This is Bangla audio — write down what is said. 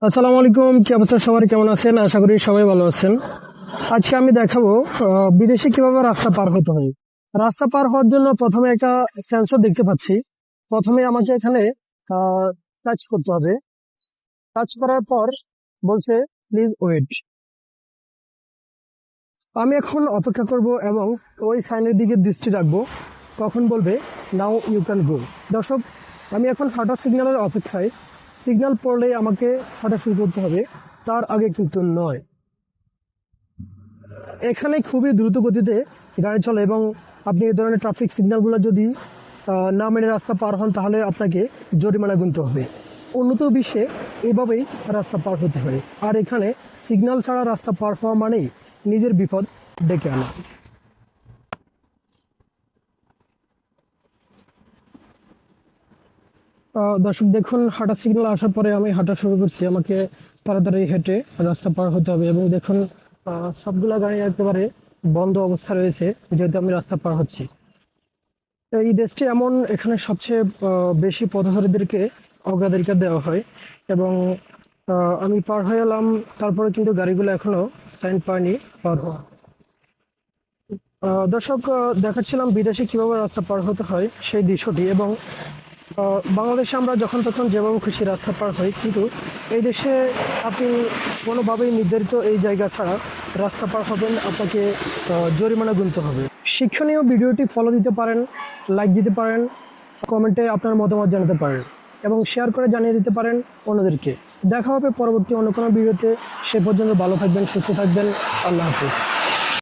আসসালামু আলাইকুম, কি অবস্থা সবার, কেমন আছেন? আশা করি সবাই ভালো আছেন। আজকে আমি দেখাবো বিদেশে কিভাবে রাস্তা পার হতে হয়। রাস্তা পার হওয়ার জন্য প্রথমে একটা সেন্সর দেখতে পাচ্ছি। প্রথমে আমাকে এখানে টাচ করতে হবে। টাচ করার পর বলছে প্লিজ ওয়েট। আমি এখন অপেক্ষা করব এবং ওই সাইনের দিকে দৃষ্টি রাখবো, কখন বলবে নাও ইউ ক্যান গো। দর্শক, আমি এখন হাঁটা সিগন্যালের অপেক্ষায়। সিগন্যাল পড়লে আমাকে হাঁটা শুরু করতে হবে, তার আগে কিন্তু নয়। এখানে খুবই দ্রুত গতিতে গাড়ি চলে এবং আপনি এই ধরনের ট্রাফিক সিগন্যালগুলো যদি না মেনে রাস্তা পার হন তাহলে আপনাকে জরিমানা গুনতে হবে। উন্নত বিশ্বে এভাবেই রাস্তা পার হতে হয়, আর এখানে সিগন্যাল ছাড়া রাস্তা পার হওয়া মানেই নিজের বিপদ ডেকে আনা। দর্শক দেখুন, হাঁটা সিগন্যাল আসার পরে আমি হাঁটা শুরু করছি। আমাকে তাড়াতাড়ি হেঁটে রাস্তা পার হতে হবে এবং দেখুন সবগুলা গাড়ি একেবারে বন্ধ অবস্থা রয়েছে, যেহেতু আমি রাস্তা পার হচ্ছি। এই দেশটি এমন, এখানে সবচেয়ে বেশি পথচারীদেরকে অগ্রাধিকার দেওয়া হয় এবং আমি পার হয়ে এলাম, তারপরে কিন্তু গাড়িগুলো এখনো সাইন পায়নি পার হওয়া। দর্শক, দেখাচ্ছিলাম বিদেশে কিভাবে রাস্তা পার হতে হয় সেই দৃশ্যটি, এবং বাংলাদেশে আমরা যখন তখন যেভাবে খুশি রাস্তা পার হই, কিন্তু এই দেশে আপনি কোনোভাবেই নির্ধারিত এই জায়গা ছাড়া রাস্তা পার হবেন, আপনাকে জরিমানা গুনতে হবে। শিক্ষণীয় ভিডিওটি ফলো দিতে পারেন, লাইক দিতে পারেন, কমেন্টে আপনার মতামত জানাতে পারেন এবং শেয়ার করে জানিয়ে দিতে পারেন অন্যদেরকে। দেখা হবে পরবর্তী অন্য কোনো ভিডিওতে। সে পর্যন্ত ভালো থাকবেন, সুস্থ থাকবেন। আল্লাহ হাফিজ।